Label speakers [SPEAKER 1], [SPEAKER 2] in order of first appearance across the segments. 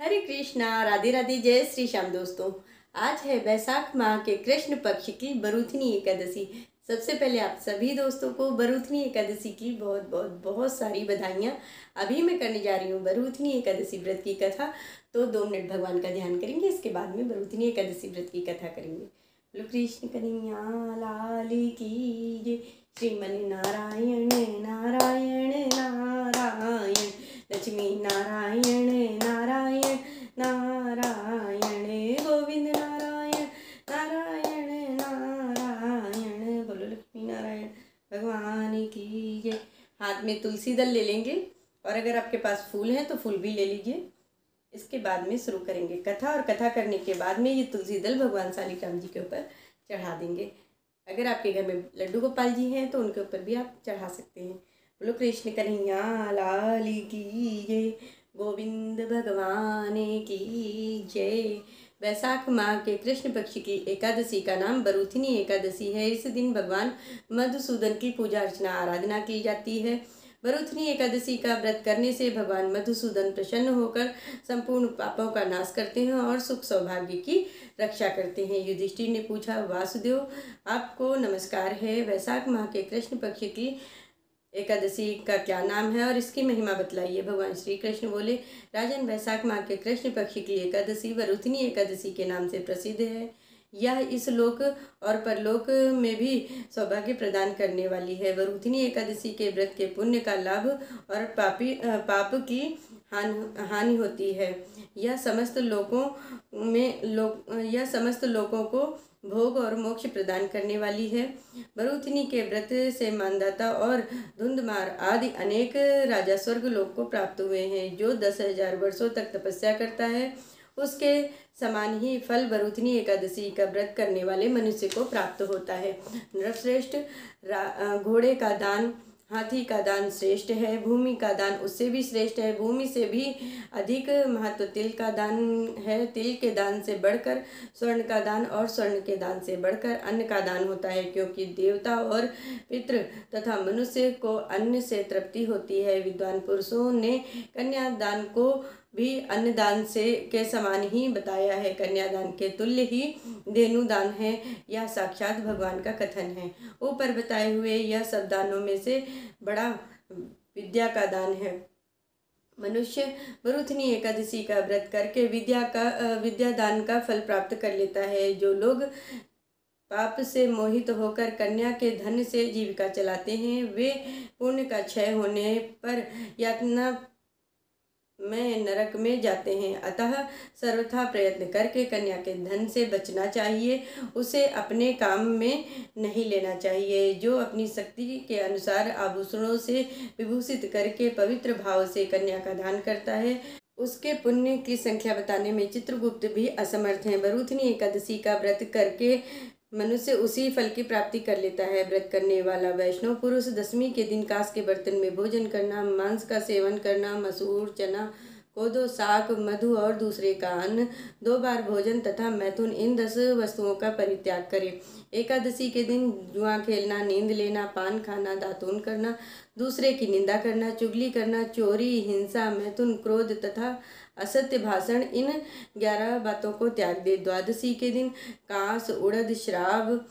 [SPEAKER 1] हरे कृष्णा, राधे राधे, जय श्री श्याम। दोस्तों, आज है वैशाख माह के कृष्ण पक्ष की बरूथनी एकादशी। सबसे पहले आप सभी दोस्तों को बरूथनी एकादशी की बहुत बहुत बहुत सारी बधाइयाँ। अभी मैं करने जा रही हूँ बरूथनी एकादशी व्रत की कथा। तो 2 मिनट भगवान का ध्यान करेंगे, इसके बाद में बरूथनी एकादशी व्रत की कथा करेंगे। बोलो कृष्ण कन्हैया लाल की जय। श्रीमन नारायण नारायण नारायण, लक्ष्मी नारायण नारायण नारायण, गोविंद नारायण नारायण नारायण। बोलो लक्ष्मी नारायण भगवान की जय। हाथ में तुलसी दल ले लेंगे, और अगर आपके पास फूल है तो फूल भी ले लीजिए। इसके बाद में शुरू करेंगे कथा, और कथा करने के बाद में ये तुलसी दल भगवान शालिग्राम जी के ऊपर चढ़ा देंगे। अगर आपके घर में लड्डू गोपाल जी हैं तो उनके ऊपर भी आप चढ़ा सकते हैं। बोलो कृष्ण कन्हैया लाल की जय, गोविंद भगवान की जय। वैशाख माह के कृष्ण पक्ष की एकादशी का नाम बरूथनी एकादशी है। इस दिन भगवान मधुसूदन की पूजा अर्चना आराधना की जाती है। बरूथनी एकादशी का व्रत करने से भगवान मधुसूदन प्रसन्न होकर संपूर्ण पापों का नाश करते हैं और सुख सौभाग्य की रक्षा करते हैं। युधिष्ठिर ने पूछा, वासुदेव आपको नमस्कार है, वैशाख माह के कृष्ण पक्ष की एकादशी का क्या नाम है और इसकी महिमा बतलाइए। भगवान श्री कृष्ण बोले, राजन, वैशाख माह के कृष्ण पक्ष की एकादशी बरूथनी एकादशी के नाम से प्रसिद्ध है। यह इस लोक और परलोक में भी सौभाग्य प्रदान करने वाली है। बरूथनी एकादशी के व्रत के पुण्य का लाभ और पाप की हानि होती है। यह समस्त लोकों को भोग और मोक्ष प्रदान करने वाली है। बरूथनी के व्रत से मानदाता और धुंधमार आदि अनेक राजा स्वर्ग लोक को प्राप्त हुए हैं। जो 10,000 वर्षों तक तपस्या करता है उसके समान ही फल बरूथनी एकादशी का व्रत करने वाले मनुष्य को प्राप्त होता है। नरश्रेष्ठ, घोड़े का दान, हाथी का दान श्रेष्ठ है। भूमि का दान उससे भी श्रेष्ठ है। भूमि से भी अधिक महत्व तिल का दान है। तिल के दान से बढ़कर स्वर्ण का दान और स्वर्ण के दान से बढ़कर अन्न का दान होता है, क्योंकि देवता और पितृ तथा मनुष्य को अन्न से तृप्ति होती है। विद्वान पुरुषों ने कन्यादान को भी अन्नदान से के समान ही बताया है। कन्यादान के तुल्य ही धेनुदान है। यह साक्षात भगवान का कथन है। ऊपर बताए हुए यह सब दानों में से बड़ा विद्या का दान है। मनुष्य बरूथनी एकादशी का व्रत करके विद्यादान का फल प्राप्त कर लेता है। जो लोग पाप से मोहित होकर कन्या के धन से जीविका चलाते हैं, वे पुण्य का क्षय होने पर यातना में नरक में जाते हैं। अतः सर्वथा प्रयत्न करके कन्या के धन से बचना चाहिए। उसे अपने काम में नहीं लेना चाहिए। जो अपनी शक्ति के अनुसार आभूषणों से विभूषित करके पवित्र भाव से कन्या का दान करता है, उसके पुण्य की संख्या बताने में चित्रगुप्त भी असमर्थ हैं। बरूथनी एकादशी का व्रत करके मनुष्य उसी फल की प्राप्ति कर लेता है। व्रत करने वाला वैष्णव पुरुष दशमी के दिन कांस के बर्तन में भोजन करना, मांस का सेवन करना, मसूर, चना, कोदो, साग, मधु और दूसरे का अन्न, 2 बार भोजन तथा मैथुन, इन 10 वस्तुओं का परित्याग करे। एकादशी के दिन जुआ खेलना, नींद लेना, पान खाना, दातून करना, दूसरे की निंदा करना, चुगली करना, चोरी, हिंसा, मैथुन, क्रोध तथा असत्य भाषण, इन 11 बातों को त्याग दे। द्वादशी के दिन कांस, उड़द, शराब,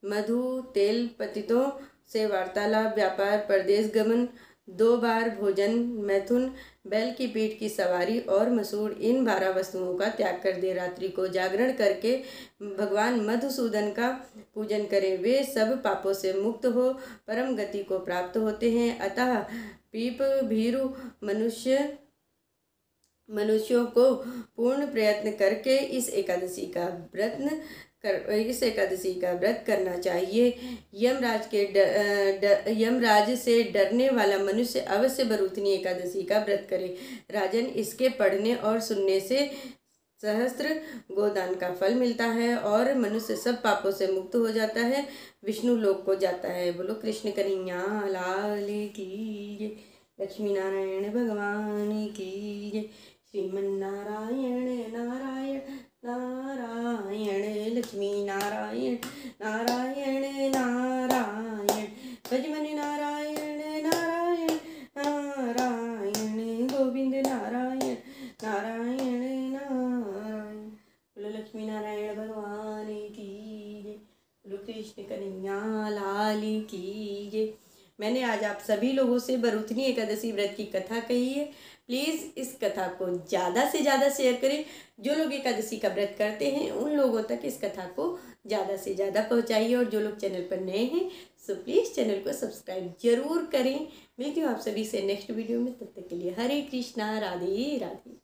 [SPEAKER 1] मधु, तेल, पतितों से वार्तालाप, व्यापार, परदेश गमन, 2 बार भोजन, मैथुन, बैल की पीठ की सवारी और मसूर, इन 12 वस्तुओं का त्याग कर दे। रात्रि को जागरण करके भगवान मधुसूदन का पूजन करे। वे सब पापों से मुक्त हो परम गति को प्राप्त होते हैं। अतः पीप भीरु मनुष्यों को पूर्ण प्रयत्न करके इस एकादशी का व्रत करना चाहिए। यमराज से डरने वाला मनुष्य अवश्य बरूथनी एकादशी का व्रत करे। राजन, इसके पढ़ने और सुनने से सहस्त्र गोदान का फल मिलता है और मनुष्य सब पापों से मुक्त हो जाता है, विष्णु लोक को जाता है। बोलो कृष्ण कन्हैया लाल की जय, लक्ष्मी नारायण भगवान की जय। श्रीमन नारायण नारायण नारायण, लक्ष्मी नारायण नारायण नारायण, भजमन नारायण नारायण नारायण, गोविंद नारायण कृष्ण कन्हैया लाल की जय। मैंने आज आप सभी लोगों से बरूथनी एकादशी व्रत की कथा कही है। प्लीज़ इस कथा को ज़्यादा से ज़्यादा शेयर करें। जो लोग एकादशी का व्रत करते हैं उन लोगों तक इस कथा को ज़्यादा से ज़्यादा पहुंचाइए, और जो लोग चैनल पर नए हैं सो प्लीज़ चैनल को सब्सक्राइब जरूर करें। मिलती हूँ आप सभी से नेक्स्ट वीडियो में, तब तक के लिए हरे कृष्णा, राधे राधे।